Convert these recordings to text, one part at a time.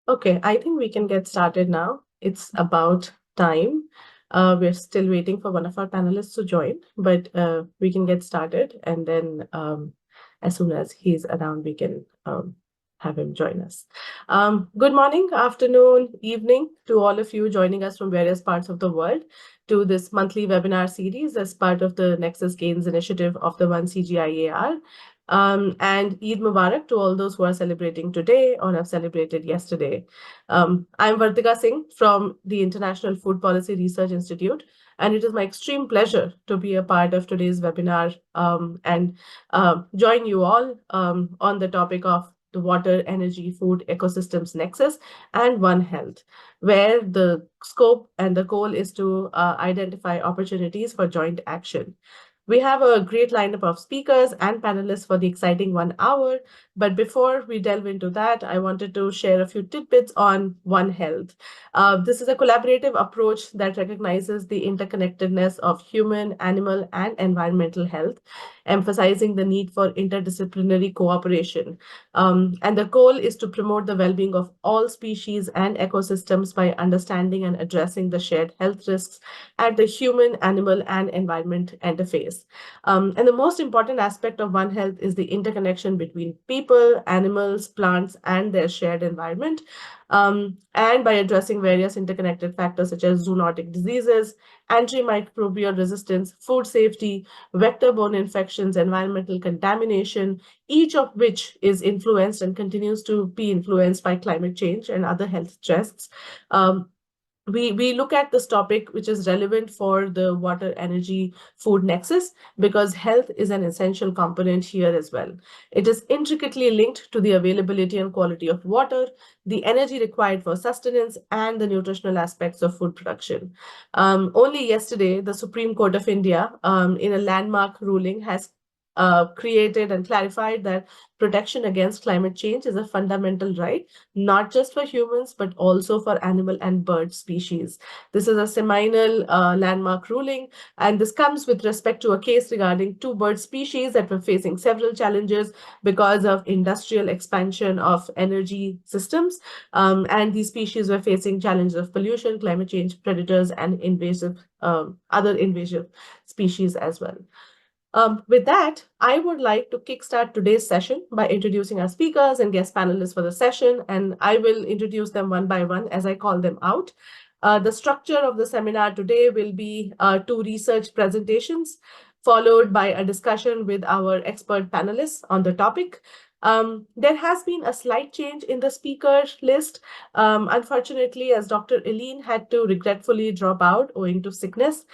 Okay, I think we can get started now. It's about time. We're still waiting for one of our panelists to join, but we can get started. And then as soon as he's around, we can have him join us. Good morning, afternoon, evening to all of you joining us from various parts of the world to this monthly webinar series as part of the NEXUS Gains initiative of the One CGIAR. And Eid Mubarak to all those who are celebrating today or have celebrated yesterday. I'm Vartika Singh from the International Food Policy Research Institute, and it is my extreme pleasure to be a part of today's webinar and join you all on the topic of the water, energy, food ecosystems nexus and One Health, where the scope and the goal is to identify opportunities for joint action. We have a great lineup of speakers and panelists for the exciting 1 hour. But before we delve into that, I wanted to share a few tidbits on One Health. This is a collaborative approach that recognizes the interconnectedness of human, animal, and environmental health, emphasizing the need for interdisciplinary cooperation. And the goal is to promote the well-being of all species and ecosystems by understanding and addressing the shared health risks at the human, animal, and environment interface. And the most important aspect of One Health is the interconnection between people, animals, plants, and their shared environment. And by addressing various interconnected factors such as zoonotic diseases, antimicrobial resistance, food safety, vector-borne infections, environmental contamination, each of which is influenced and continues to be influenced by climate change and other health threats. We look at this topic, which is relevant for the water, energy, food nexus, because health is an essential component here as well. It is intricately linked to the availability and quality of water, the energy required for sustenance, and the nutritional aspects of food production. Only yesterday, the Supreme Court of India, in a landmark ruling, has created and clarified that protection against climate change is a fundamental right, not just for humans, but also for animal and bird species. This is a seminal landmark ruling, and this comes with respect to a case regarding two bird species that were facing several challenges because of industrial expansion of energy systems. And these species were facing challenges of pollution, climate change, predators, and other invasive species as well. With that, I would like to kickstart today's session by introducing our speakers and guest panelists for the session, and I will introduce them one by one as I call them out. The structure of the seminar today will be two research presentations, followed by a discussion with our expert panelists on the topic. There has been a slight change in the speaker list, unfortunately, as Dr. Eileen had to regretfully drop out owing to sickness.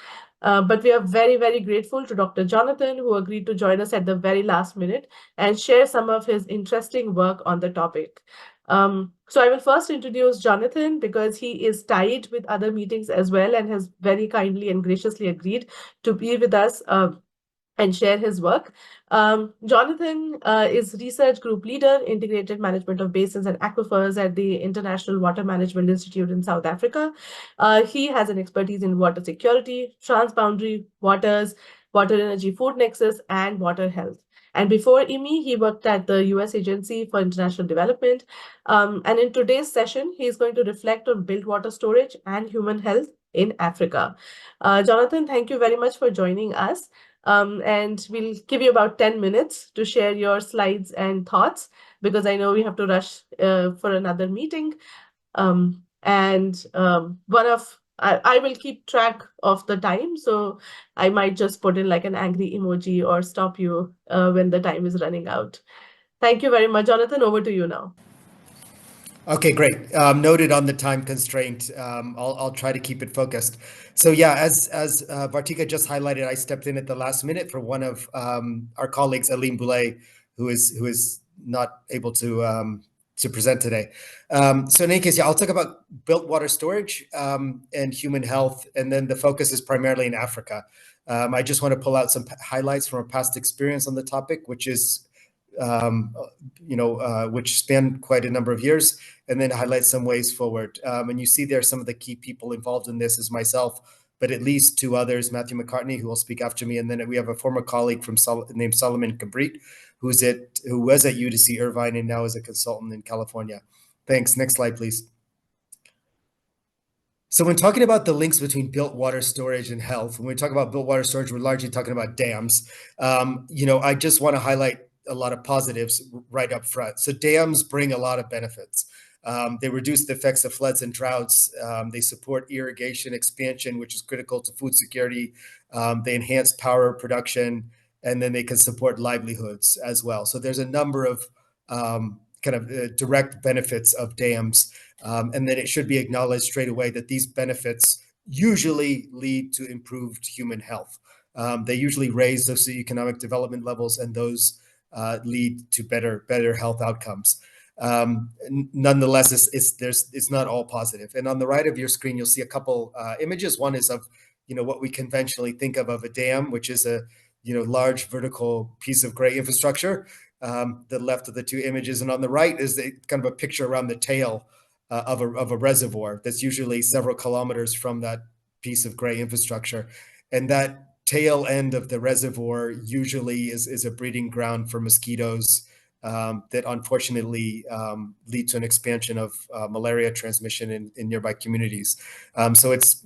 But we are very, very grateful to Dr. Jonathan, who agreed to join us at the very last minute and share some of his interesting work on the topic. So I will first introduce Jonathan because he is tied with other meetings as well and has very kindly and graciously agreed to be with us and share his work. Jonathan is Research Group Leader, Integrated Management of Basins and Aquifers at the International Water Management Institute in South Africa. He has an expertise in water security, transboundary waters, water energy food nexus, and water health. And before IMI, he worked at the US Agency for International Development. And in today's session, he's going to reflect on built water storage and human health in Africa. Jonathan, thank you very much for joining us. And we'll give you about 10 minutes to share your slides and thoughts, because I know we have to rush for another meeting. I will keep track of the time, so I might just put in like an angry emoji or stop you when the time is running out. Thank you very much, Jonathan. Over to you now. Okay, great. Noted on the time constraint. I'll try to keep it focused. So yeah, as Vartika just highlighted, I stepped in at the last minute for one of our colleagues, Aline Boulay, who is not able to present today. So in any case, yeah, I'll talk about built water storage and human health, and then the focus is primarily in Africa. I just want to pull out some highlights from our past experience on the topic, which is which span quite a number of years, and then highlight some ways forward. And you see there some of the key people involved in this is myself, but at least two others, Matthew McCartney, who will speak after me, and then we have a former colleague named Solomon Cabrit, who was at UC Irvine and now is a consultant in California. Thanks. Next slide, please. So when talking about the links between built water storage and health, when we talk about built water storage, we're largely talking about dams. I just want to highlight a lot of positives right up front. So dams bring a lot of benefits. They reduce the effects of floods and droughts. They support irrigation expansion, which is critical to food security. They enhance power production, and then they can support livelihoods as well. So there's a number of direct benefits of dams. And then it should be acknowledged straight away that these benefits usually lead to improved human health. They usually raise socioeconomic development levels, and those lead to better health outcomes. Nonetheless, it's not all positive. And on the right of your screen, you'll see a couple images. One is of what we conventionally think of a dam, which is a large vertical piece of gray infrastructure. The left of the two images, and on the right is kind of a picture around the tail of a reservoir that's usually several kilometers from that piece of gray infrastructure. And that tail end of the reservoir usually is a breeding ground for mosquitoes that unfortunately lead to an expansion of malaria transmission in nearby communities. So it's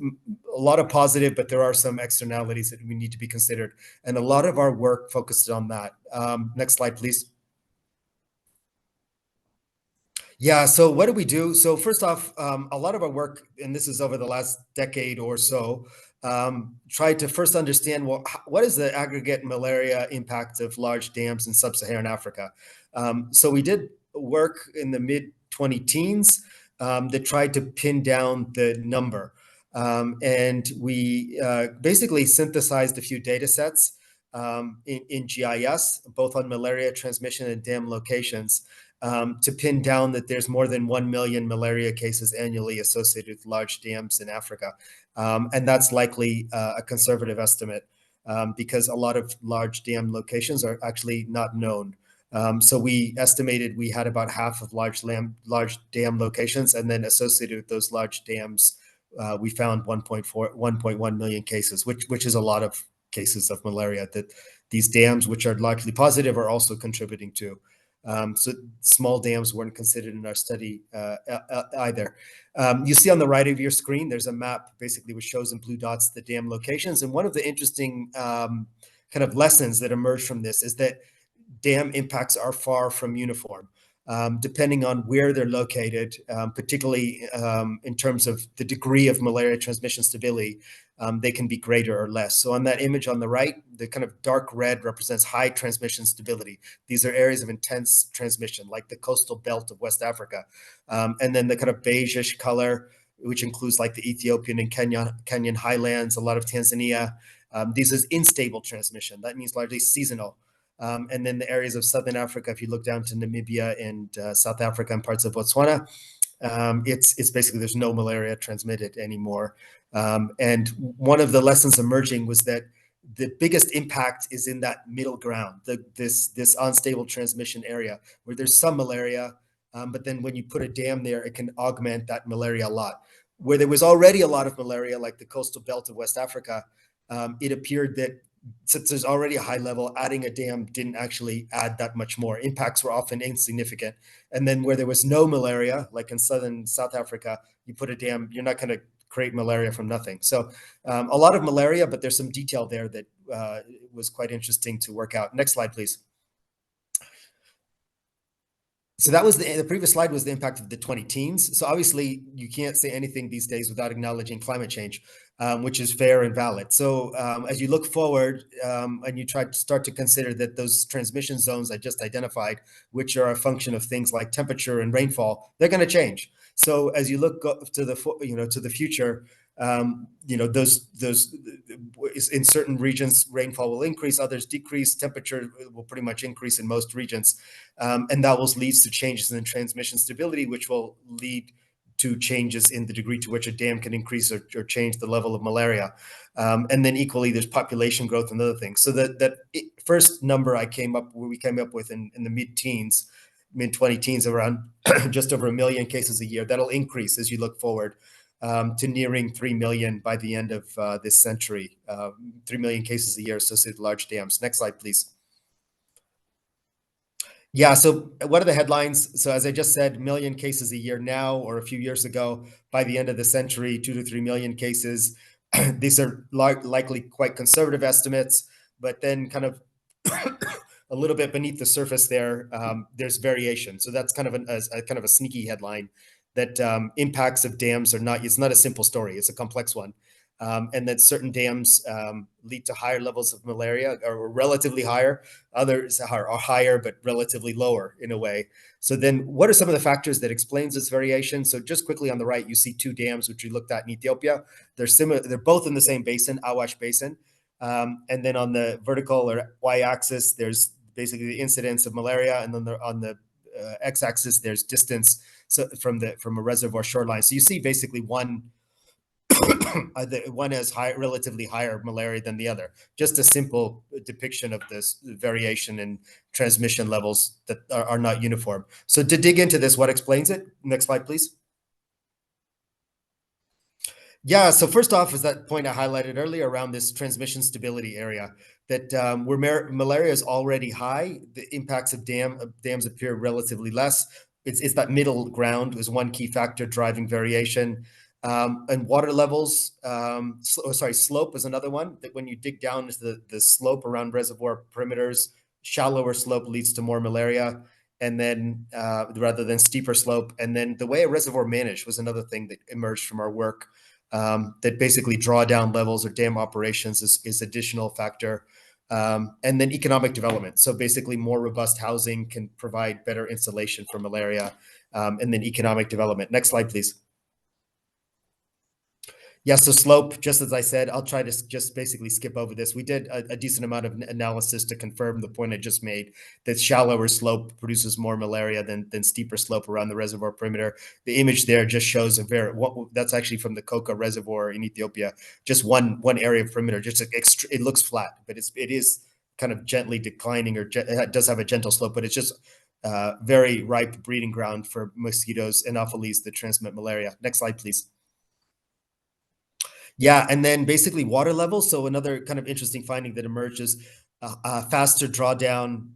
a lot of positive, but there are some externalities that we need to be considered. And a lot of our work focused on that. Next slide, please. Yeah, so what do we do? So first off, a lot of our work, and this is over the last decade or so, tried to first understand what is the aggregate malaria impact of large dams in sub-Saharan Africa. So we did work in the mid-20 teens that tried to pin down the number. And we basically synthesized a few data sets in GIS, both on malaria transmission and dam locations, to pin down that there's more than 1 million malaria cases annually associated with large dams in Africa. And that's likely a conservative estimate because a lot of large dam locations are actually not known. So we estimated we had about half of large dam locations, and then associated with those large dams, we found 1.1 million cases, which is a lot of cases of malaria that these dams, which are largely positive, are also contributing to. So small dams weren't considered in our study either. You see on the right of your screen, there's a map basically which shows in blue dots the dam locations. And one of the interesting kind of lessons that emerged from this is that dam impacts are far from uniform. Depending on where they're located, particularly in terms of the degree of malaria transmission stability, they can be greater or less. So on that image on the right, the kind of dark red represents high transmission stability. These are areas of intense transmission, like the coastal belt of West Africa. And then the kind of beigeish color, which includes like the Ethiopian and Kenyan highlands, a lot of Tanzania. These is unstable transmission. That means largely seasonal. And then the areas of Southern Africa, if you look down to Namibia and South Africa and parts of Botswana, it's basically there's no malaria transmitted anymore. And one of the lessons emerging was that the biggest impact is in that middle ground, this unstable transmission area where there's some malaria, but then when you put a dam there, it can augment that malaria a lot. Where there was already a lot of malaria, like the coastal belt of West Africa, it appeared that since there's already a high level, adding a dam didn't actually add that much more. Impacts were often insignificant. And then where there was no malaria, like in southern South Africa, you put a dam, you're not going to create malaria from nothing. So a lot of malaria, but there's some detail there that was quite interesting to work out. Next slide, please. So that was the previous slide was the impact of the 20 teens. So obviously you can't say anything these days without acknowledging climate change, which is fair and valid. So as you look forward and you try to start to consider that those transmission zones I just identified, which are a function of things like temperature and rainfall, they're going to change. So as you look to the future, those in certain regions rainfall will increase, others decrease, temperature will pretty much increase in most regions, and that will lead to changes in transmission stability, which will lead to changes in the degree to which a dam can increase or change the level of malaria. And then equally, there's population growth and other things. So that first number we came up with in the mid-teens, mid-20 teens, around just over 1 million cases a year, that'll increase as you look forward to nearing 3 million by the end of this century, 3 million cases a year associated with large dams. Next slide, please. Yeah, so what are the headlines? So as I just said, million cases a year now, or a few years ago, by the end of the century, 2 to 3 million cases. These are likely quite conservative estimates, but then kind of a little bit beneath the surface there, there's variation. So that's kind of a kind of a sneaky headline that impacts of dams are not, it's not a simple story, it's a complex one. And that certain dams lead to higher levels of malaria, or relatively higher. Others are higher, but relatively lower in a way. So then what are some of the factors that explains this variation? So just quickly on the right, you see two dams, which we looked at in Ethiopia. They're similar. They're both in the same basin, Awash Basin. And then on the vertical or y-axis, there's basically the incidence of malaria. And then on the x-axis, there's distance from a reservoir shoreline. So you see basically one one has relatively higher malaria than the other. Just a simple depiction of this variation in transmission levels that are not uniform. So to dig into this, what explains it? Next slide, please. Yeah, so first off is that point I highlighted earlier around this transmission stability area, that where malaria is already high, the impacts of dams appear relatively less. It's that middle ground is one key factor driving variation. And water levels, slope is another one, that when you dig down into the slope around reservoir perimeters, shallower slope leads to more malaria, and then rather than steeper slope. And then the way a reservoir managed was another thing that emerged from our work, that basically drawdown levels or dam operations is additional factor. And then economic development. So basically more robust housing can provide better insulation for malaria, and then economic development. Next slide, please. Yeah, so slope, just as I said, I'll try to just basically skip over this. We did a decent amount of analysis to confirm the point I just made, that shallower slope produces more malaria than steeper slope around the reservoir perimeter. The image there just shows that's actually from the Koka Reservoir in Ethiopia, just one area of perimeter. Just it looks flat, but it is kind of gently declining, or it does have a gentle slope, but it's just very ripe breeding ground for mosquitoes, Anopheles, that transmit malaria. Next slide, please. Yeah, and then basically water levels. So another kind of interesting finding that emerges: faster drawdown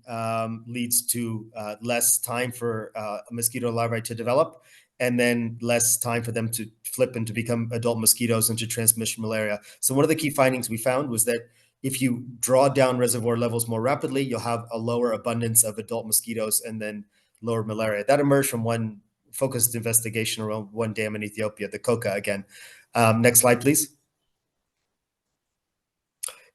leads to less time for mosquito larvae to develop, and then less time for them to flip and to become adult mosquitoes and to transmit malaria. So one of the key findings we found was that if you draw down reservoir levels more rapidly, you'll have a lower abundance of adult mosquitoes and then lower malaria. That emerged from one focused investigation around one dam in Ethiopia, the Koka again. Next slide, please.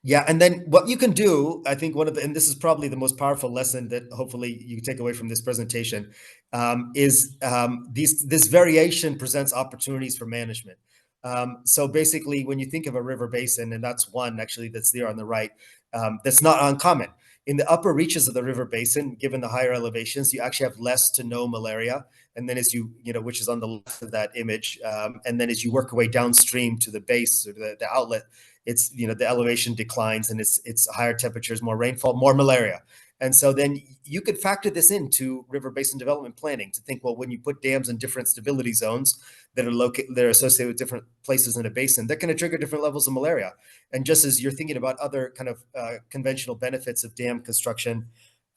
Yeah, and then what you can do, I think and this is probably the most powerful lesson that hopefully you take away from this presentation, is this variation presents opportunities for management. So basically, when you think of a river basin, and that's one actually that's there on the right, that's not uncommon. In the upper reaches of the river basin, given the higher elevations, you actually have less to no malaria. And then as which is on the left of that image, and then as you work your way downstream to the base or the outlet, it's the elevation declines, and it's higher temperatures, more rainfall, more malaria. And so then you could factor this into river basin development planning to think, well, when you put dams in different stability zones that are associated with different places in a basin, they're going to trigger different levels of malaria. And just as you're thinking about other kind of conventional benefits of dam construction,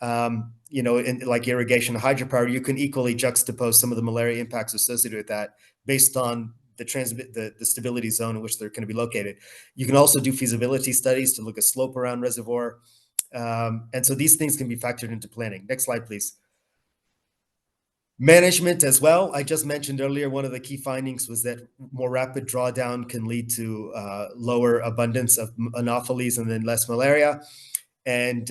in like irrigation and hydropower, you can equally juxtapose some of the malaria impacts associated with that based on the stability zone in which they're going to be located. You can also do feasibility studies to look at slope around reservoir. And so these things can be factored into planning. Next slide, please. Management as well. I just mentioned earlier, one of the key findings was that more rapid drawdown can lead to lower abundance of Anopheles and then less malaria. And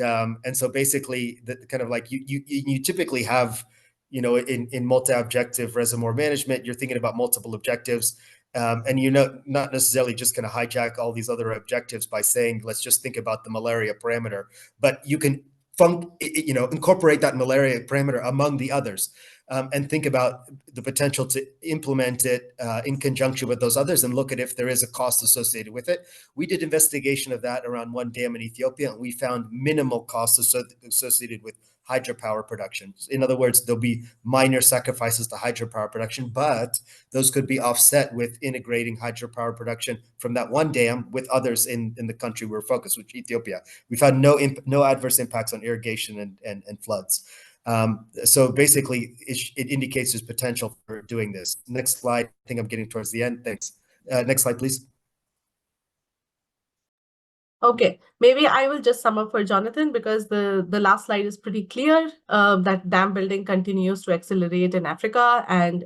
so basically, kind of like you typically have, in multi-objective reservoir management, you're thinking about multiple objectives, and not necessarily just going to hijack all these other objectives by saying let's just think about the malaria parameter, but you can incorporate that malaria parameter among the others, and think about the potential to implement it in conjunction with those others and look at if there is a cost associated with it. We did investigation of that around one dam in Ethiopia, and we found minimal costs associated with hydropower production. In other words, there'll be minor sacrifices to hydropower production, but those could be offset with integrating hydropower production from that one dam with others in the country we're focused, which Ethiopia. We found no adverse impacts on irrigation and floods. So basically, it indicates there's potential for doing this. Next slide. I think I'm getting towards the end. Thanks. Next slide, please. Okay, maybe I will just sum up for Jonathan because the last slide is pretty clear. That dam building continues to accelerate in Africa and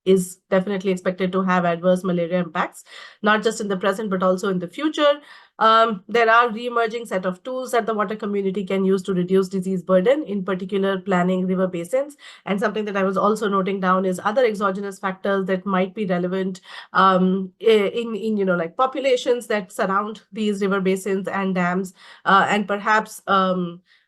is definitely expected to have adverse malaria impacts, not just in the present, but also in the future. There are re-emerging set of tools that the water community can use to reduce disease burden, in particular planning river basins. And something that I was also noting down is other exogenous factors that might be relevant in like populations that surround these river basins and dams, and perhaps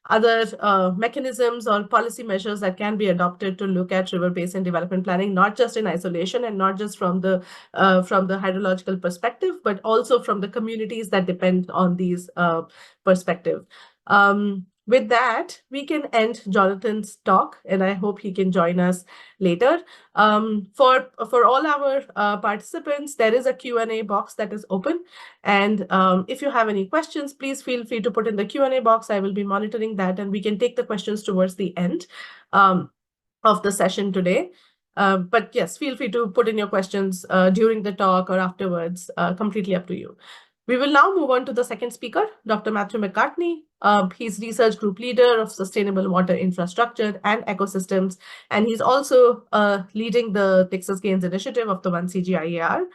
other mechanisms or policy measures that can be adopted to look at river basin development planning, not just in isolation and not just from the hydrological perspective, but also from the communities that depend on these perspective. With that, we can end Jonathan's talk, and I hope he can join us later. For all our participants, there is a Q&A box that is open. And if you have any questions, please feel free to put in the Q&A box. I will be monitoring that, and we can take the questions towards the end of the session today. But yes, feel free to put in your questions during the talk or afterwards, completely up to you. We will now move on to the second speaker, Dr. Matthew McCartney. He's Research Group Leader of Sustainable Water Infrastructure and Ecosystems, and he's also leading the NEXUS Gains initiative of the One CGIAR.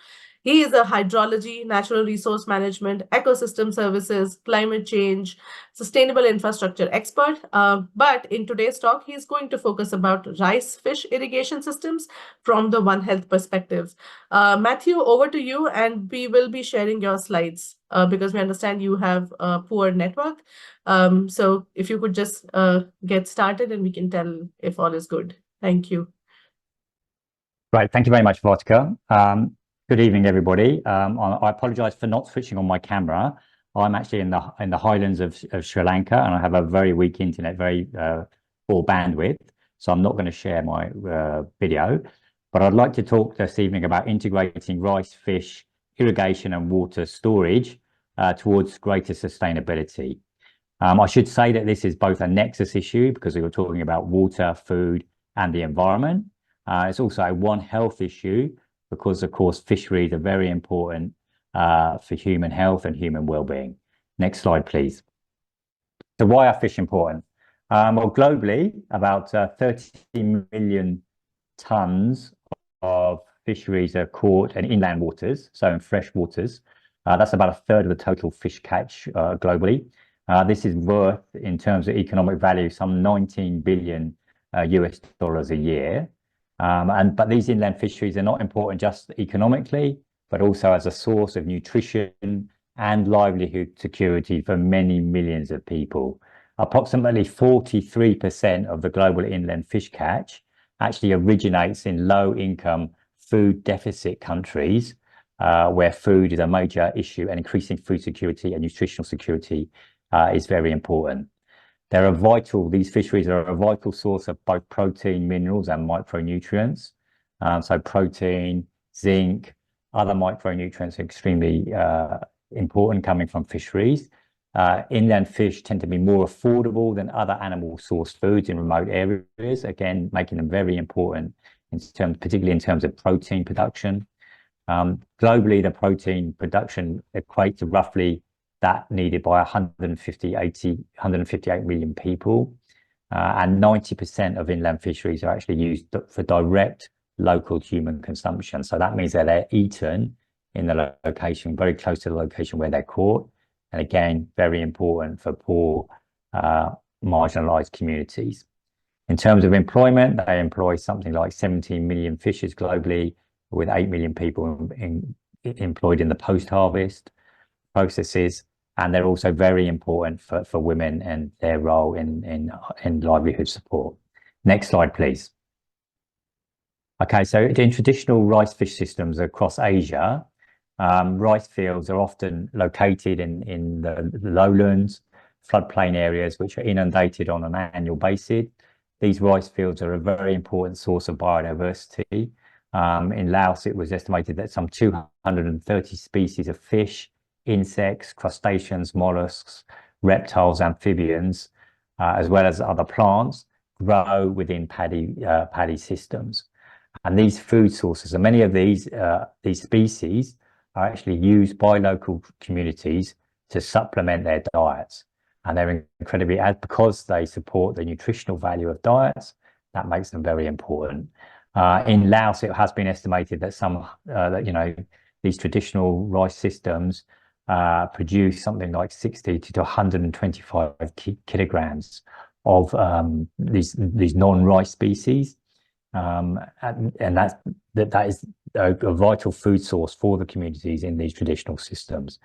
He is a hydrology, natural resource management, ecosystem services, climate change, sustainable infrastructure expert. But in today's talk, he's going to focus about rice fish irrigation systems from the One Health perspective. Matthew, over to you, and we will be sharing your slides because we understand you have a poor network. So if you could just get started and we can tell if all is good. Thank you. Right, thank you very much, Vartika. Good evening, everybody. I apologize for not switching on my camera. I'm actually in the highlands of Sri Lanka, and I have a very weak internet, very poor bandwidth. So I'm not going to share my video. But I'd like to talk this evening about integrating rice, fish, irrigation, and water storage towards greater sustainability. I should say that this is both a nexus issue because we were talking about water, food, and the environment. It's also a One Health issue because, of course, fisheries are very important for human health and human well-being. Next slide, please. So why are fish important? Well, globally, about 30 million tons of fisheries are caught in inland waters, so in fresh waters. That's about a third of the total fish catch globally. This is worth, in terms of economic value, some $19 billion US dollars a year. But these inland fisheries are not important just economically, but also as a source of nutrition and livelihood security for many millions of people. Approximately 43% of the global inland fish catch actually originates in low-income food deficit countries where food is a major issue, and increasing food security and nutritional security is very important. These fisheries are a vital source of both protein, minerals, and micronutrients. So protein, zinc, other micronutrients are extremely important coming from fisheries. Inland fish tend to be more affordable than other animal-sourced foods in remote areas, again, making them very important, particularly in terms of protein production. Globally, the protein production equates to roughly that needed by 158 million people. And 90% of inland fisheries are actually used for direct local human consumption. So that means that they're eaten in the location, very close to the location where they're caught. And again, very important for poor, marginalized communities. In terms of employment, they employ something like 17 million fishers globally, with 8 million people employed in the post-harvest processes. And they're also very important for women and their role in livelihood support. Next slide, please. Okay, so in traditional rice fish systems across Asia, rice fields are often located in the lowlands, floodplain areas, which are inundated on an annual basis. These rice fields are a very important source of biodiversity. In Laos, it was estimated that some 230 species of fish, insects, crustaceans, mollusks, reptiles, amphibians, as well as other plants, grow within paddy systems. And these food sources, and many of these species are actually used by local communities to supplement their diets. And they're incredibly, because they support the nutritional value of diets, that makes them very important. In Laos, it has been estimated that these traditional rice systems produce something like 60 to 125 kilograms of these non-rice species. And that is a vital food source for the communities in these traditional systems.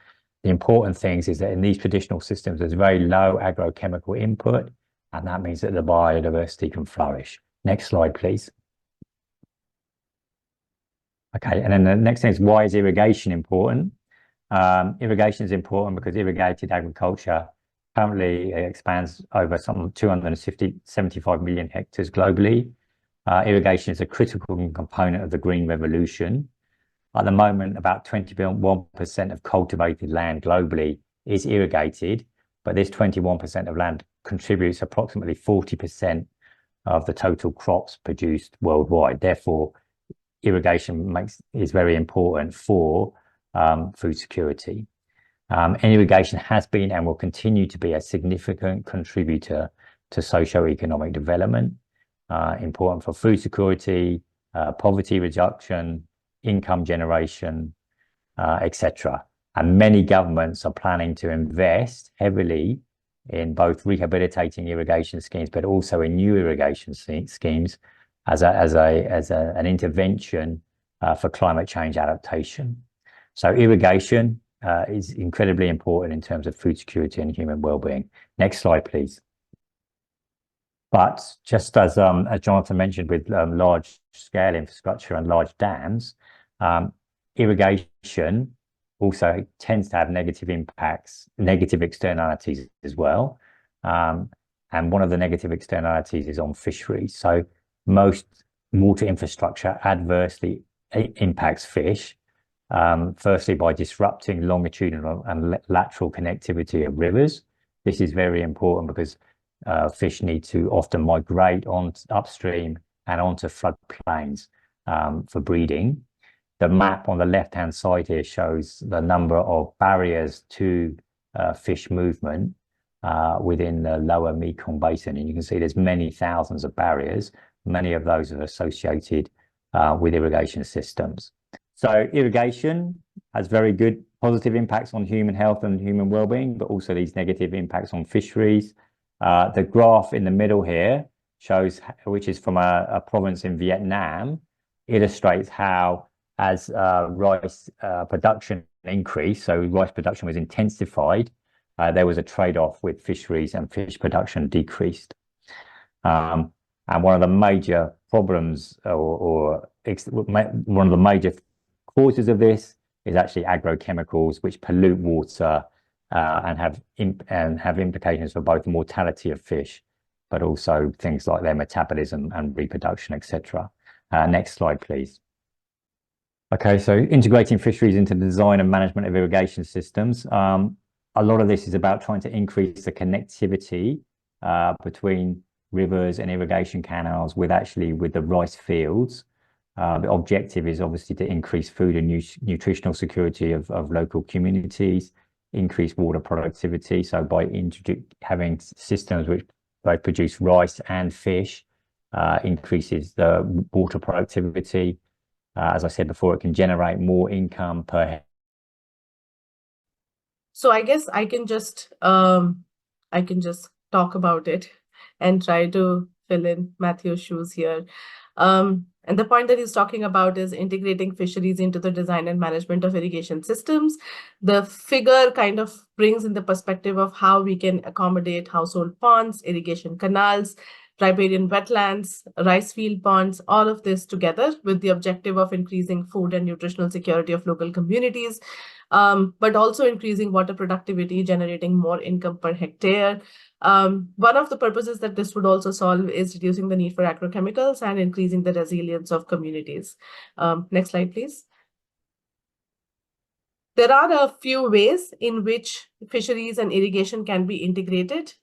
The important things is that in these traditional systems, there's very low agrochemical input, and that means that the biodiversity can flourish. Next slide, please. Okay, and then the next thing is, why is irrigation important? Irrigation is important because irrigated agriculture currently expands over some 275 million hectares globally. Irrigation is a critical component of the green revolution. At the moment, about 21% of cultivated land globally is irrigated, but this 21% of land contributes approximately 40% of the total crops produced worldwide. Therefore, irrigation is very important for food security. And irrigation has been and will continue to be a significant contributor to socio-economic development, important for food security, poverty reduction, income generation, etc. And many governments are planning to invest heavily in both rehabilitating irrigation schemes, but also in new irrigation schemes as an intervention for climate change adaptation. So irrigation is incredibly important in terms of food security and human well-being. Next slide, please. But just as Jonathan mentioned, with large-scale infrastructure and large dams, irrigation also tends to have negative impacts, negative externalities as well. And one of the negative externalities is on fisheries. So most water infrastructure adversely impacts fish, firstly by disrupting longitudinal and lateral connectivity of rivers. This is very important because fish need to often migrate on upstream and onto floodplains for breeding. The map on the left-hand side here shows the number of barriers to fish movement within the lower Mekong Basin. And you can see there's many thousands of barriers. Many of those are associated with irrigation systems. So irrigation has very good positive impacts on human health and human well-being, but also these negative impacts on fisheries. The graph in the middle here shows, which is from a province in Vietnam, illustrates how as rice production increased, so rice production was intensified, there was a trade-off with fisheries and fish production decreased. And one of the major problems one of the major causes of this is actually agrochemicals, which pollute water and have implications for both the mortality of fish, but also things like their metabolism and reproduction, etc. Next slide, please. Okay, so integrating fisheries into the design and management of irrigation systems. A lot of this is about trying to increase the connectivity between rivers and irrigation canals with the rice fields. The objective is obviously to increase food and nutritional security of local communities, increase water productivity. So by having systems which both produce rice and fish, increases the water productivity. As I said before, it can generate more income per head. So I guess I can just talk about it and try to fill in Matthew's shoes here. And the point that he's talking about is integrating fisheries into the design and management of irrigation systems. The figure kind of brings in the perspective of how we can accommodate household ponds, irrigation canals, riparian wetlands, rice field ponds, all of this together with the objective of increasing food and nutritional security of local communities, but also increasing water productivity, generating more income per hectare. One of the purposes that this would also solve is reducing the need for agrochemicals and increasing the resilience of communities. Next slide, please. There are a few ways in which fisheries and irrigation can be integrated.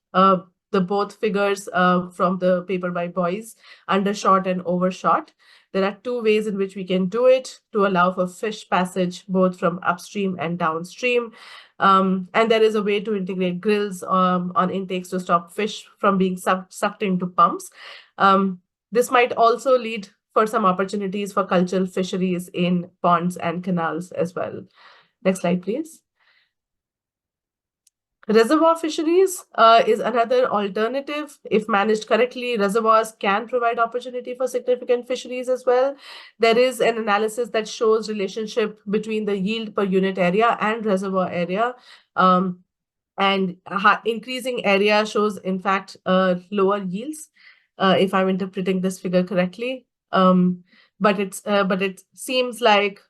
the both figures from the paper by Boyce, undershot and overshot. There are two ways in which we can do it to allow for fish passage both from upstream and downstream. And there is a way to integrate grills on intakes to stop fish from being sucked into pumps. This might also lead for some opportunities for cultural fisheries in ponds and canals as well. Next slide, please. Reservoir fisheries is another alternative. If managed correctly, reservoirs can provide opportunity for significant fisheries as well. There is an analysis that shows relationship between the yield per unit area and reservoir area. And increasing area shows, in fact, lower yields, if I'm interpreting this figure correctly. But it seems like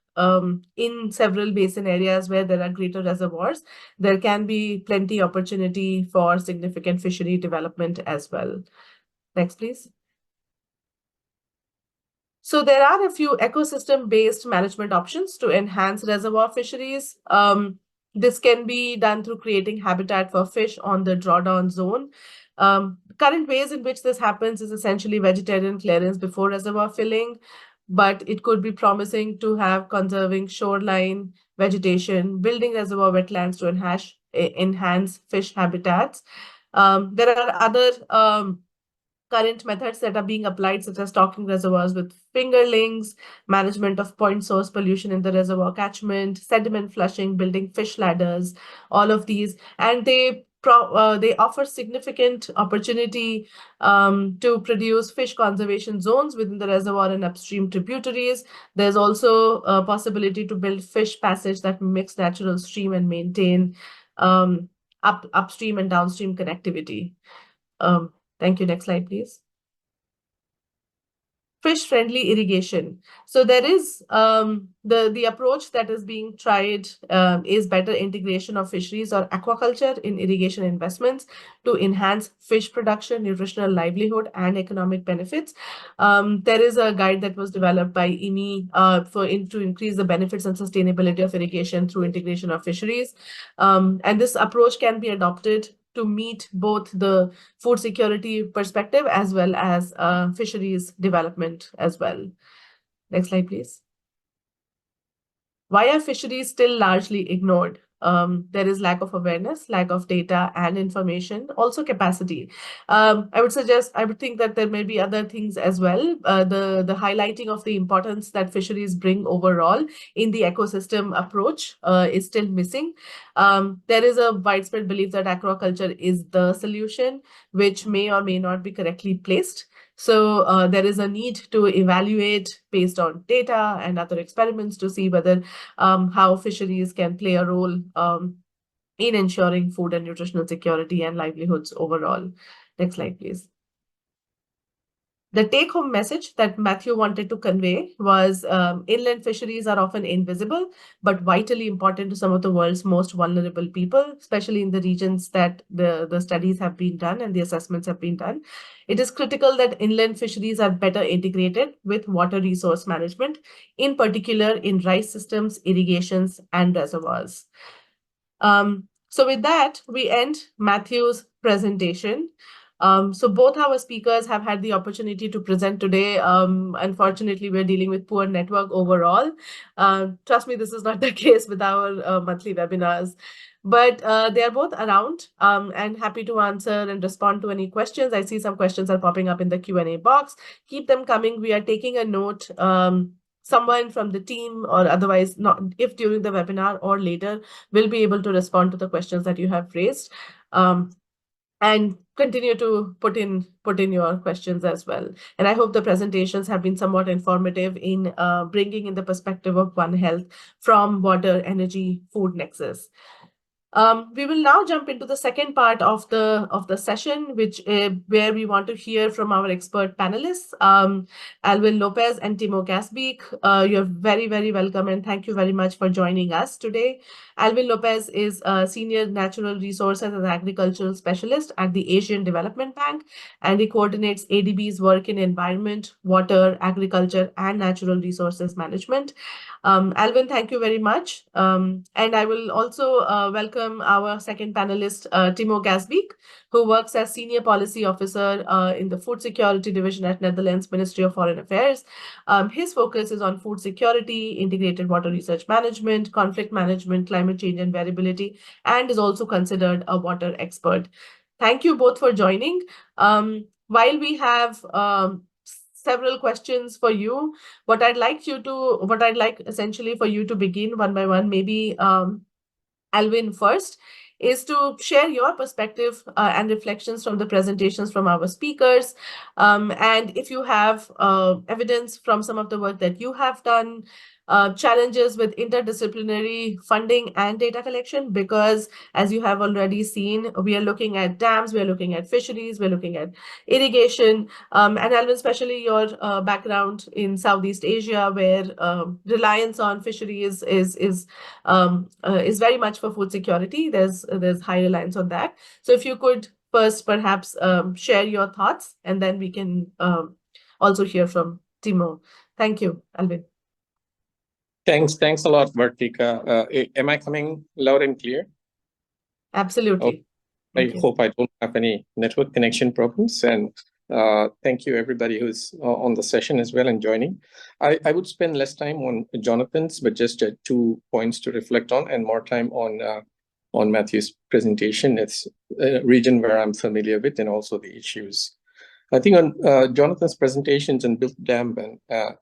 in several basin areas where there are greater reservoirs, there can be plenty opportunity for significant fishery development as well. Next, please. So there are a few ecosystem-based management options to enhance reservoir fisheries. This can be done through creating habitat for fish on the drawdown zone. Current ways in which this happens is essentially vegetarian clearance before reservoir filling, but it could be promising to have conserving shoreline vegetation, building reservoir wetlands to enhance fish habitats. There are other current methods that are being applied, such as stocking reservoirs with fingerlings, management of point source pollution in the reservoir catchment, sediment flushing, building fish ladders, all of these. And they offer significant opportunity to produce fish conservation zones within the reservoir and upstream tributaries. There's also a possibility to build fish passage that mix natural stream and maintain upstream and downstream connectivity. Thank you. Next slide, please. Fish-friendly irrigation. So there is the approach that is being tried is better integration of fisheries or aquaculture in irrigation investments to enhance fish production, nutritional livelihood, and economic benefits. There is a guide that was developed by IMI to increase the benefits and sustainability of irrigation through integration of fisheries. And this approach can be adopted to meet both the food security perspective as well as fisheries development as well. Next slide, please. Why are fisheries still largely ignored? There is lack of awareness, lack of data and information, also capacity. I would think that there may be other things as well. The highlighting of the importance that fisheries bring overall in the ecosystem approach is still missing. There is a widespread belief that aquaculture is the solution, which may or may not be correctly placed. So there is a need to evaluate based on data and other experiments to see whether how fisheries can play a role in ensuring food and nutritional security and livelihoods overall. Next slide, please. The take-home message that Matthew wanted to convey was inland fisheries are often invisible, but vitally important to some of the world's most vulnerable people, especially in the regions that the studies have been done and the assessments have been done. It is critical that inland fisheries are better integrated with water resource management, in particular in rice systems, irrigations, and reservoirs. So with that, we end Matthew's presentation. So both our speakers have had the opportunity to present today. Unfortunately, we're dealing with poor network overall. Trust me, this is not the case with our monthly webinars. But they are both around and happy to answer and respond to any questions. I see some questions are popping up in the Q&A box. Keep them coming. We are taking a note. Someone from the team or otherwise, not if during the webinar or later, will be able to respond to the questions that you have raised. And continue to put in your questions as well. And I hope the presentations have been somewhat informative in bringing in the perspective of One Health from water, energy, food nexus. We will now jump into the second part of the session, which where we want to hear from our expert panelists, Alvin Lopez and Timo Kasbeek. You're very, very welcome, and thank you very much for joining us today. Alvin Lopez is a senior natural resources and agricultural specialist at the Asian Development Bank, and he coordinates ADB's work in environment, water, agriculture, and natural resources management. Alvin, thank you very much. And I will also welcome welcome our second panelist, Timo Gasbeek, who works as Senior Policy Officer in the Food Security Division at Netherlands Ministry of Foreign Affairs. His focus is on food security, integrated water research management, conflict management, climate change and variability, and is also considered a water expert. Thank you both for joining. While we have several questions for you, what I'd like essentially for you to begin one by one, maybe Alvin first, is to share your perspective and reflections from the presentations from our speakers. And if you have evidence from some of the work that you have done, challenges with interdisciplinary funding and data collection, because as you have already seen, we are looking at dams, we are looking at fisheries, we're looking at irrigation, and Alvin, especially your background in Southeast Asia, where reliance on fisheries is very much for food security. There's high reliance on that. So if you could first perhaps share your thoughts, and then we can also hear from Timo. Thank you, Alvin. Thanks a lot, Vartika. Am I coming loud and clear? Absolutely. I hope I don't have any network connection problems. And thank you, everybody who's on the session as well and joining. I would spend less time on Jonathan's, but just 2 points to reflect on, and more time on Matthew's presentation. It's a region where I'm familiar with, and also the issues. I think on Jonathan's presentations on built dam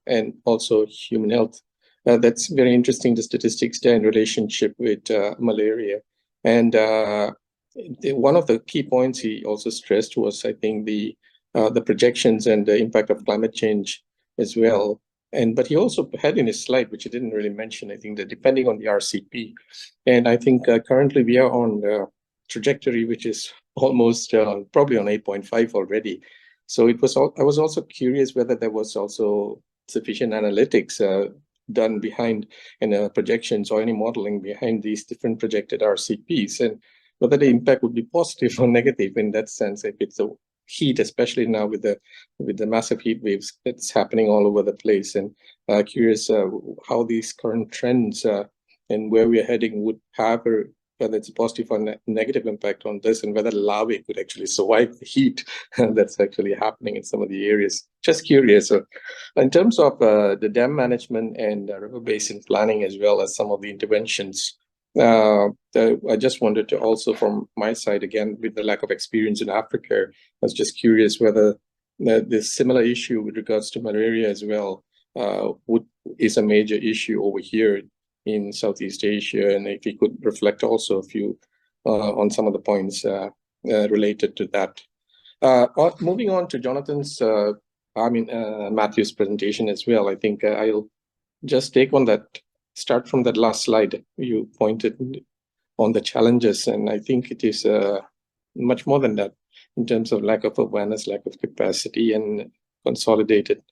and also human health, that's very interesting, the statistics there in relationship with malaria. And one of the key points he also stressed was, I think, the projections and the impact of climate change as well. But he also had in his slide, which he didn't really mention, I think, that depending on the RCP. And I think currently we are on the trajectory, which is almost probably on 8.5 already. So I was also curious whether there was also sufficient analytics done behind projections or any modeling behind these different projected RCPs, and whether the impact would be positive or negative in that sense, if it's a heat, especially now with the massive heat waves that's happening all over the place. And curious how these current trends and where we're heading would have, or whether it's a positive or negative impact on this, and whether larvae could actually survive the heat that's actually happening in some of the areas. Just curious. So in terms of the dam management and river basin planning, as well as some of the interventions, I just wanted to also, from my side, again, with the lack of experience in Africa, I was just curious whether this similar issue with regards to malaria as well is a major issue over here in Southeast Asia, and if you could reflect also a few on some of the points related to that. Moving on to Jonathan's, Matthew's presentation as well, I think I'll just take on that, start from that last slide. You pointed on the challenges, and I think it is much more than that in terms of lack of awareness, lack of capacity, and consolidated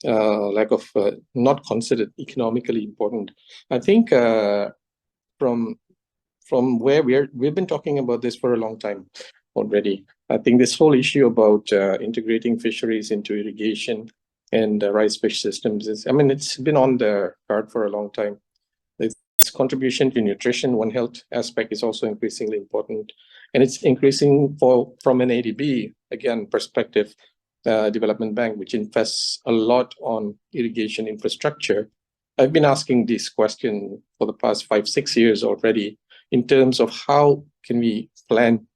lack of not considered economically important. I think from where we've been talking about this for a long time already. I think this whole issue about integrating fisheries into irrigation and rice fish systems it's been on the card for a long time. Its contribution to nutrition, One Health aspect, is also increasingly important, and it's increasing from an ADB again perspective. Development Bank, which invests a lot on irrigation infrastructure. I've been asking this question for the past 5-6 years already, in terms of how can we plan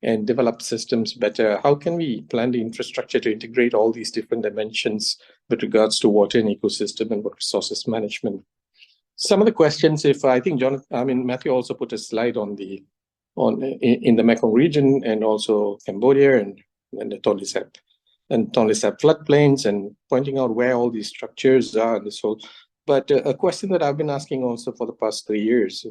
and develop systems better? How can we plan the infrastructure to integrate all these different dimensions with regards to water and ecosystem and water resources management? Some of the questions, if I think Matthew also put a slide on in the Mekong region, and also Cambodia and the Tonle Sap floodplains, and pointing out where all these structures are and this whole. But a question that I've been asking also for the past 3 years,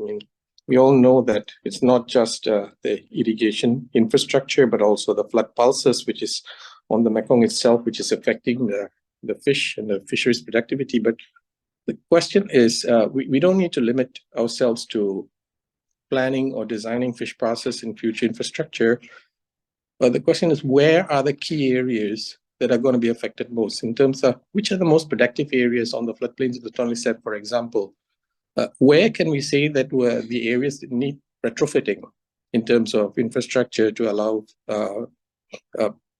we all know that it's not just the irrigation infrastructure, but also the flood pulses, which is on the Mekong itself, which is affecting the fish and the fisheries productivity. But the question is, we don't need to limit ourselves to planning or designing fish process in future infrastructure. But the question is, where are the key areas that are going to be affected most, in terms of which are the most productive areas on the floodplains of the Tonle Sap, for example? Where can we say that were the areas that need retrofitting in terms of infrastructure to allow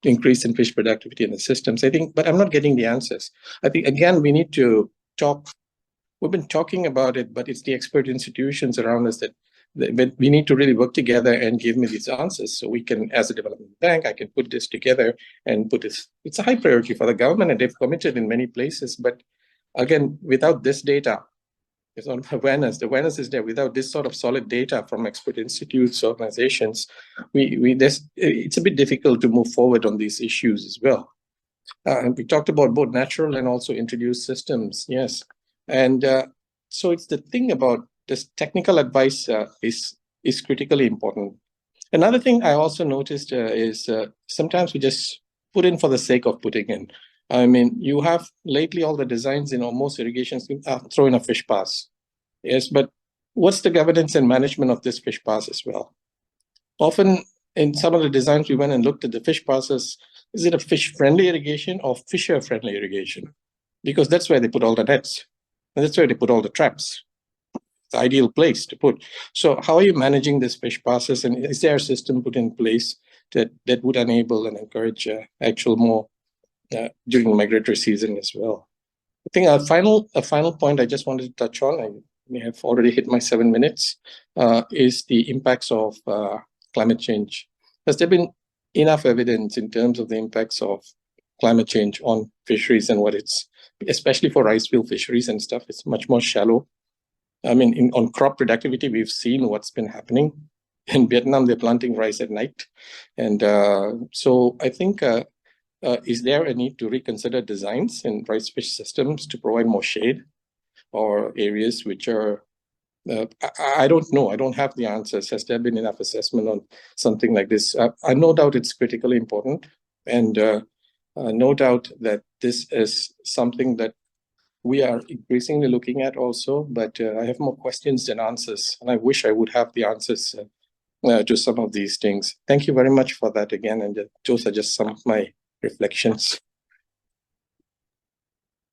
increase in fish productivity in the systems. I think, but I'm not getting the answers. I think, again, we need to talk. We've been talking about it, but it's the expert institutions around us that we need to really work together and give me these answers so we can, as a development bank, I can put this together and put this. It's a high priority for the government and they've committed in many places. But again, without this data, it's not awareness. The awareness is there. Without this sort of solid data from expert institutes, organizations, it's a bit difficult to move forward on these issues as well. And we talked about both natural and also introduced systems. Yes. And so it's the thing about this technical advice is critically important. Another thing I also noticed is sometimes we just put in for the sake of putting in. I mean, you have lately all the designs in almost irrigation schemes throw in a fish pass. Yes, but what's the governance and management of this fish pass as well? Often in some of the designs, we went and looked at the fish passes. Is it a fish-friendly irrigation or fisher-friendly irrigation? Because that's where they put all the nets. And that's where they put all the traps. The ideal place to put. So how are you managing this fish passes? And is there a system put in place that would enable and encourage actual more during the migratory season as well? I think a final point I just wanted to touch on, I may have already hit my 7 minutes, is the impacts of climate change. Has there been enough evidence in terms of the impacts of climate change on fisheries and what it's, especially for rice field fisheries and stuff, it's much more shallow. I mean, on crop productivity, we've seen what's been happening. In Vietnam, they're planting rice at night. And so I think, is there a need to reconsider designs in rice fish systems to provide more shade or areas which are, I don't know, I don't have the answers. Has there been enough assessment on something like this? I no doubt it's critically important. And no doubt that this is something that we are increasingly looking at also, but I have more questions than answers, and I wish I would have the answers to some of these things. Thank you very much for that again, and those are just some of my reflections.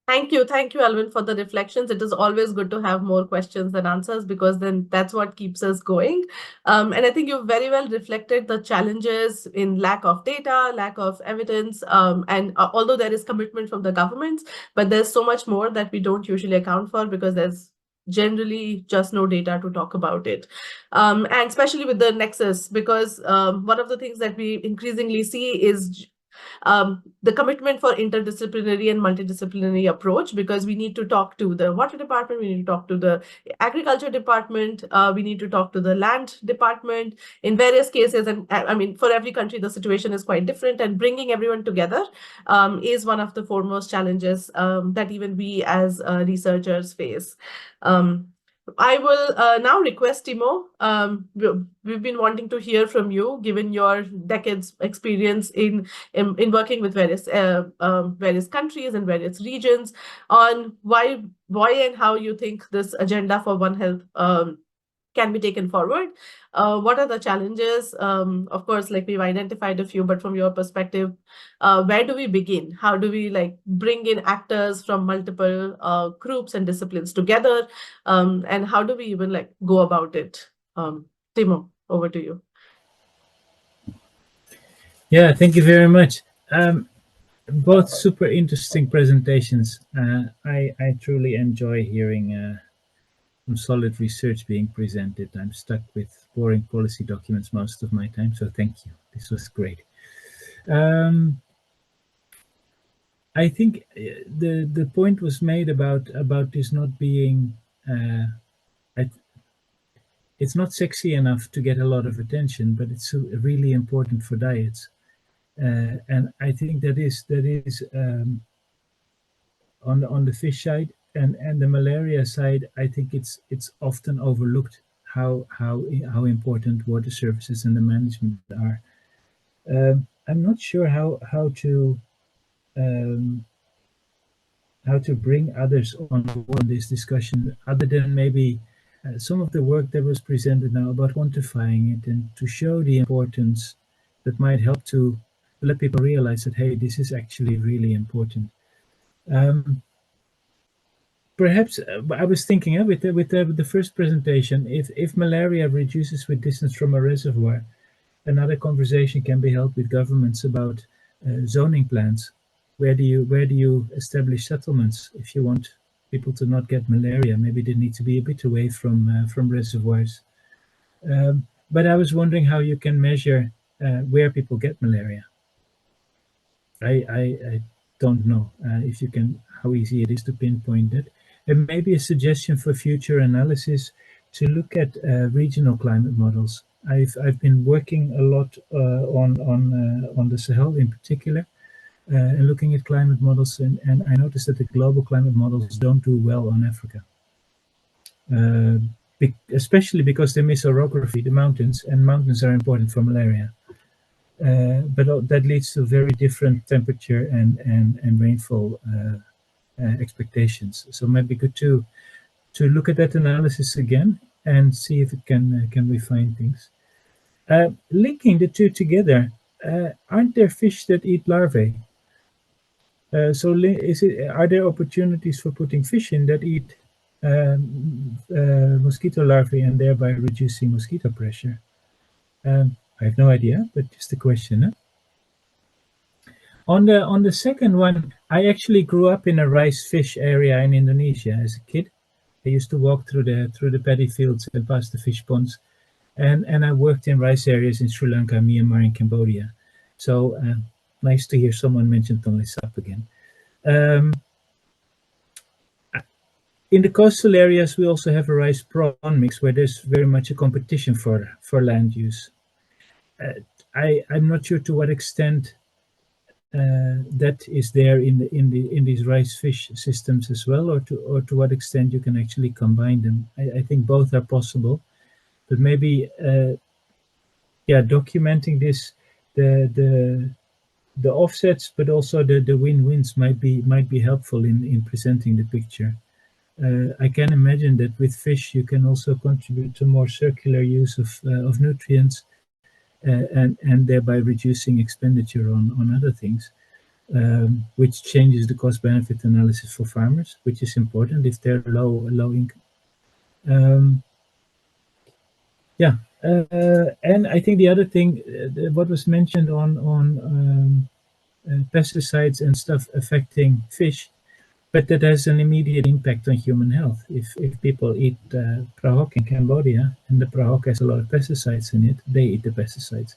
Thank you, Alvin, for the reflections. It is always good to have more questions than answers because then that's what keeps us going. And I think you've very well reflected the challenges in lack of data, lack of evidence, and although there is commitment from the governments, but there's so much more that we don't usually account for because there's generally just no data to talk about it. And especially with the Nexus, because one of the things that we increasingly see is the commitment for interdisciplinary and multidisciplinary approach, because we need to talk to the water department, we need to talk to the agriculture department, we need to talk to the land department in various cases. And I mean, for every country, the situation is quite different, and bringing everyone together is one of the foremost challenges that even we as researchers face. I will now request Timo. We've been wanting to hear from you, given your decades experience in working with various countries and various regions, on why and how you think this agenda for One Health can be taken forward. What are the challenges? Of course, like we've identified a few, but from your perspective, where do we begin? How do we bring in actors from multiple groups and disciplines together? And how do we even go about it? Timo, over to you. Yeah, thank you very much. Both super interesting presentations. I truly enjoy hearing some solid research being presented. I'm stuck with boring policy documents most of my time, so thank you. This was great. I think the point was made about this not being, it's not sexy enough to get a lot of attention, but it's really important for diets. And I think that is on the fish side and the malaria side. I think it's often overlooked how important water services and the management are. I'm not sure how to bring others on board this discussion, other than maybe some of the work that was presented now about quantifying it and to show the importance that might help to let people realize that, hey, this is actually really important. perhaps I was thinking with the first presentation, if malaria reduces with distance from a reservoir, another conversation can be held with governments about zoning plans. Where do you establish settlements if you want people to not get malaria? Maybe they need to be a bit away from reservoirs. But I was wondering how you can measure where people get malaria. I don't know if you can, how easy it is to pinpoint it. And maybe a suggestion for future analysis to look at regional climate models. I've been working a lot on the Sahel in particular, and looking at climate models, and I noticed that the global climate models don't do well on Africa, especially because they miss orography, the mountains, and mountains are important for malaria. But that leads to very different temperature and rainfall expectations. So it might be good to look at that analysis again and see if it can refine things. Linking the two together, aren't there fish that eat larvae? So are there opportunities for putting fish in that eat mosquito larvae and thereby reducing mosquito pressure? I have no idea, but just a question. Huh? On the second one, I actually grew up in a rice fish area in Indonesia as a kid. I used to walk through the paddy fields and past the fish ponds, and I worked in rice areas in Sri Lanka, Myanmar, and Cambodia. So nice to hear someone mention Tonle Sap again. In the coastal areas, we also have a rice prawn mix where there's very much a competition for land use. I'm not sure to what extent that is there in these rice fish systems as well, or to what extent you can actually combine them. I think both are possible, but maybe documenting this, the offsets, but also the win-wins might be helpful in presenting the picture. I can imagine that with fish you can also contribute to more circular use of nutrients, and thereby reducing expenditure on other things, which changes the cost-benefit analysis for farmers, which is important if they're low income. And I think the other thing, what was mentioned on pesticides and stuff affecting fish, but that has an immediate impact on human health. If people eat prahok in Cambodia, and the prahok has a lot of pesticides in it, they eat the pesticides.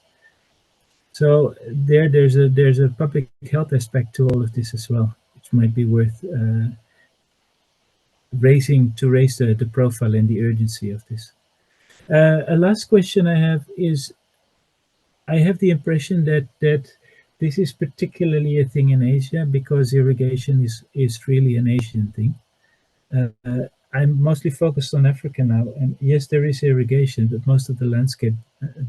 So there's a public health aspect to all of this as well, which might be worth raise the profile and the urgency of this. A last question I have is, I have the impression that this is particularly a thing in Asia because irrigation is really an Asian thing. I'm mostly focused on Africa now, and yes, there is irrigation, but most of the landscape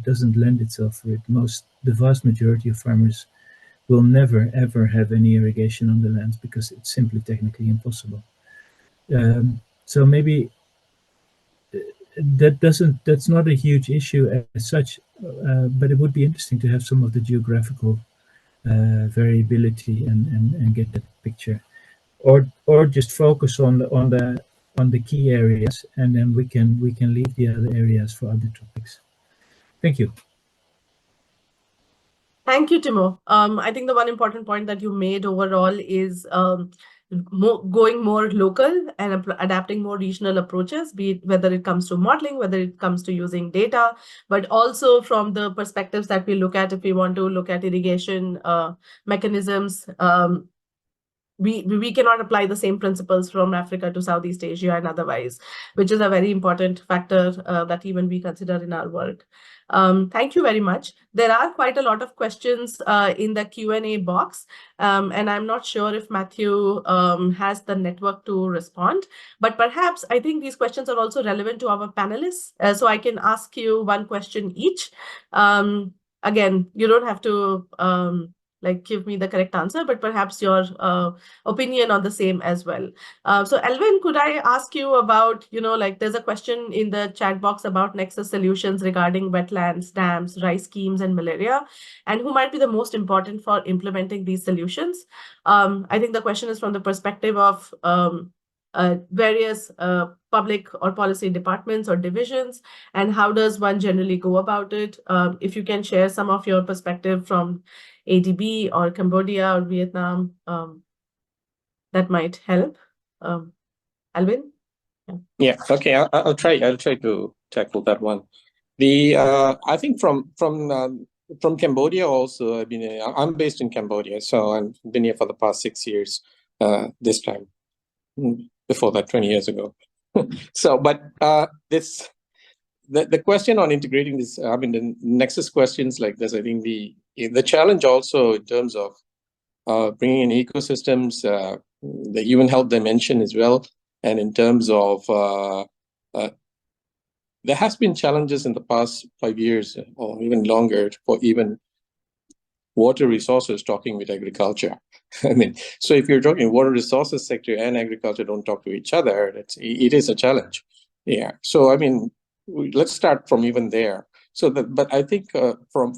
doesn't lend itself for it. The vast majority of farmers will never ever have any irrigation on the lands because it's simply technically impossible. So maybe that's not a huge issue as such, but it would be interesting to have some of the geographical variability and get that picture, or just focus on the key areas, and then we can leave the other areas for other topics. Thank you. Thank you, Timo. I think the one important point that you made overall is going more local and adapting more regional approaches, be it whether it comes to modeling, whether it comes to using data, but also from the perspectives that we look at, if we want to look at irrigation mechanisms, we cannot apply the same principles from Africa to Southeast Asia and otherwise, which is a very important factor that even we consider in our work. Thank you very much. There are quite a lot of questions in the Q&A box, and I'm not sure if Matthew has the network to respond, but perhaps I think these questions are also relevant to our panelists, so I can ask you one question each. Again, you don't have to give me the correct answer, but perhaps your opinion on the same as well. So Elvin, could I ask you about, there's a question in the chat box about Nexus solutions regarding wetlands, dams, rice schemes, and malaria, and who might be the most important for implementing these solutions? I think the question is from the perspective of various public or policy departments or divisions, and how does one generally go about it? If you can share some of your perspective from ADB or Cambodia or Vietnam, that might help. Alvin? Yeah, okay, I'll try to tackle that one. I think from Cambodia also, I'm based in Cambodia, so I've been here for the past 6 years, this time. Before that, 20 years ago. So, but the question on integrating this, the Nexus questions like this, I think the challenge also in terms of bringing in ecosystems, the human health dimension as well, and in terms of there has been challenges in the past 5 years or even longer for even water resources talking with agriculture. So if you're talking water resources sector and agriculture don't talk to each other, it is a challenge. Yeah. So let's start from even there. So but I think from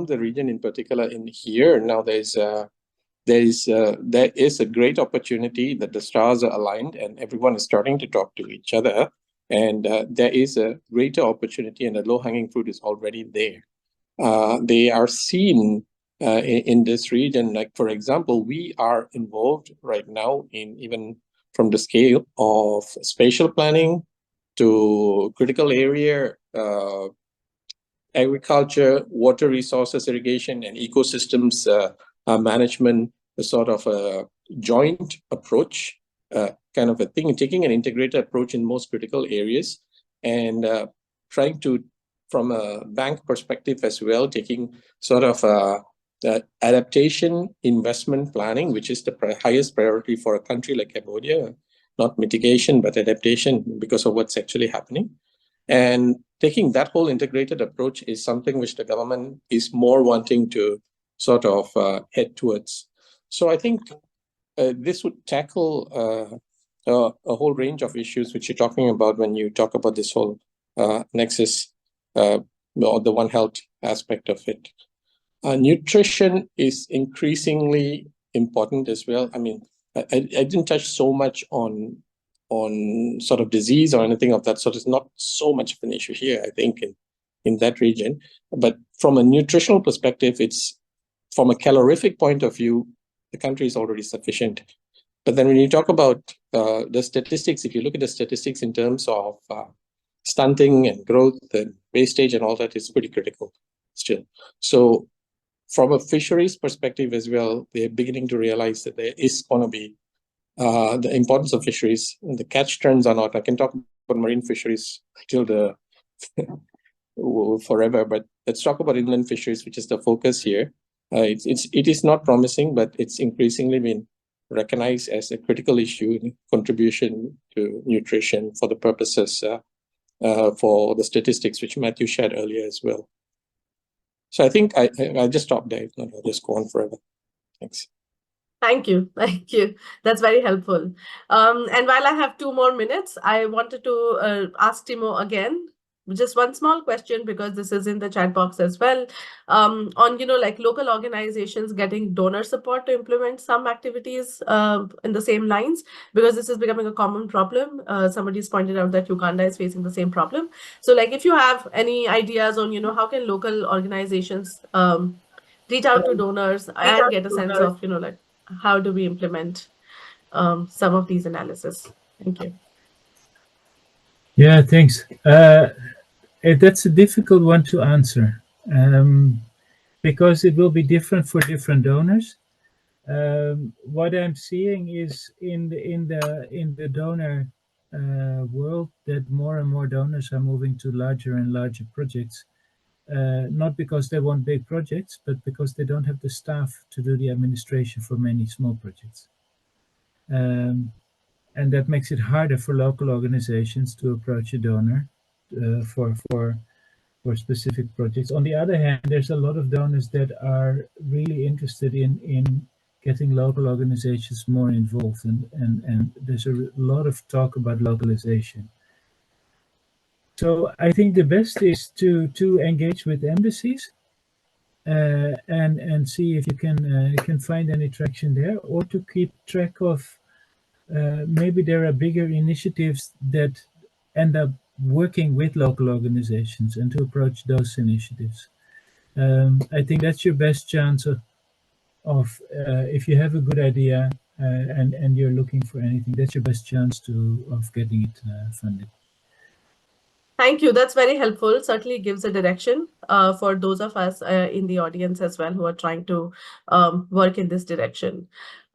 the region in particular in here now there is a great opportunity that the stars are aligned and everyone is starting to talk to each other, and there is a greater opportunity and the low-hanging fruit is already there. They are seen in this region. Like, for example, we are involved right now in even from the scale of spatial planning to critical area, agriculture, water resources, irrigation, and ecosystems management, a sort of a joint approach, kind of a thing, taking an integrated approach in most critical areas, and trying to, from a bank perspective as well, taking sort of adaptation investment planning, which is the highest priority for a country like Cambodia, not mitigation, but adaptation because of what's actually happening. And taking that whole integrated approach is something which the government is more wanting to sort of head towards. So I think this would tackle a whole range of issues which you're talking about when you talk about this whole nexus, or the One Health aspect of it. Nutrition is increasingly important as well. I didn't touch so much on sort of disease or anything of that sort. It's not so much of an issue here, I think, in that region. But from a nutritional perspective, it's from a calorific point of view, the country is already sufficient. But then when you talk about the statistics, if you look at the statistics in terms of stunting and growth and wastage and all that, it's pretty critical still. So from a fisheries perspective as well, they're beginning to realize that there is going to be the importance of fisheries. The catch trends are not. I can talk about marine fisheries till the forever, but let's talk about inland fisheries, which is the focus here. It is not promising, but it's increasingly been recognized as a critical issue in contribution to nutrition for the purposes for the statistics which Matthew shared earlier as well. So I think I'll just stop there. If not, I'll just go on forever. Thanks. Thank you. Thank you. That's very helpful. And while I have 2 more minutes, I wanted to ask Timo again, just one small question, because this is in the chat box as well, on, like local organizations getting donor support to implement some activities in the same lines, because this is becoming a common problem. Somebody's pointed out that Uganda is facing the same problem. So like, if you have any ideas on, how can local organizations reach out to donors and get a sense of, like, how do we implement some of these analysis? Thank you. Yeah, thanks. That's a difficult one to answer because it will be different for different donors. What I'm seeing is in the donor world that more and more donors are moving to larger and larger projects. Not because they want big projects, but because they don't have the staff to do the administration for many small projects. And that makes it harder for local organizations to approach a donor for specific projects. On the other hand, there's a lot of donors that are really interested in getting local organizations more involved, and there's a lot of talk about localization. So I think the best is to engage with embassies and see if you can find any traction there, or to keep track of maybe there are bigger initiatives that end up working with local organizations and to approach those initiatives. I think that's your best chance of if you have a good idea and you're looking for anything, that's your best chance of getting it funded. Thank you. That's very helpful. Certainly gives a direction for those of us in the audience as well who are trying to work in this direction.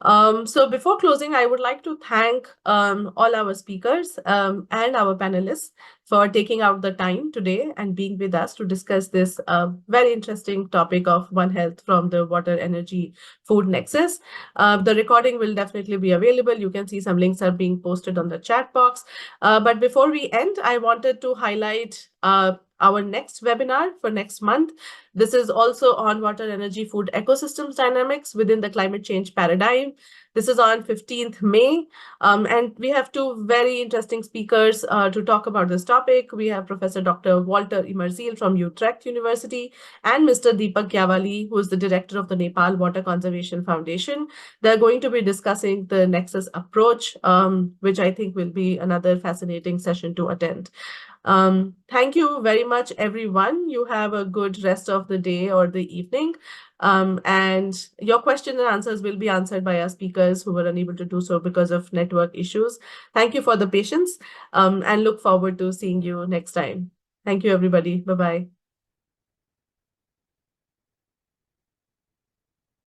So before closing, I would like to thank all our speakers and our panelists for taking out the time today and being with us to discuss this very interesting topic of One Health from the Water, Energy, Food Nexus. The recording will definitely be available. You can see some links are being posted on the chat box. But before we end, I wanted to highlight our next webinar for next month. This is also on water, energy, food ecosystems dynamics within the climate change paradigm. This is on 15th May. And we have two very interesting speakers to talk about this topic. We have Professor Dr. Walter Imerzil from Utrecht University and Mr. Deepak Gyawali, who is the director of the Nepal Water Conservation Foundation. They're going to be discussing the Nexus approach, which I think will be another fascinating session to attend. Thank you very much, everyone. You have a good rest of the day or the evening. And your questions and answers will be answered by our speakers who were unable to do so because of network issues. Thank you for the patience and look forward to seeing you next time. Thank you, everybody. Bye-bye.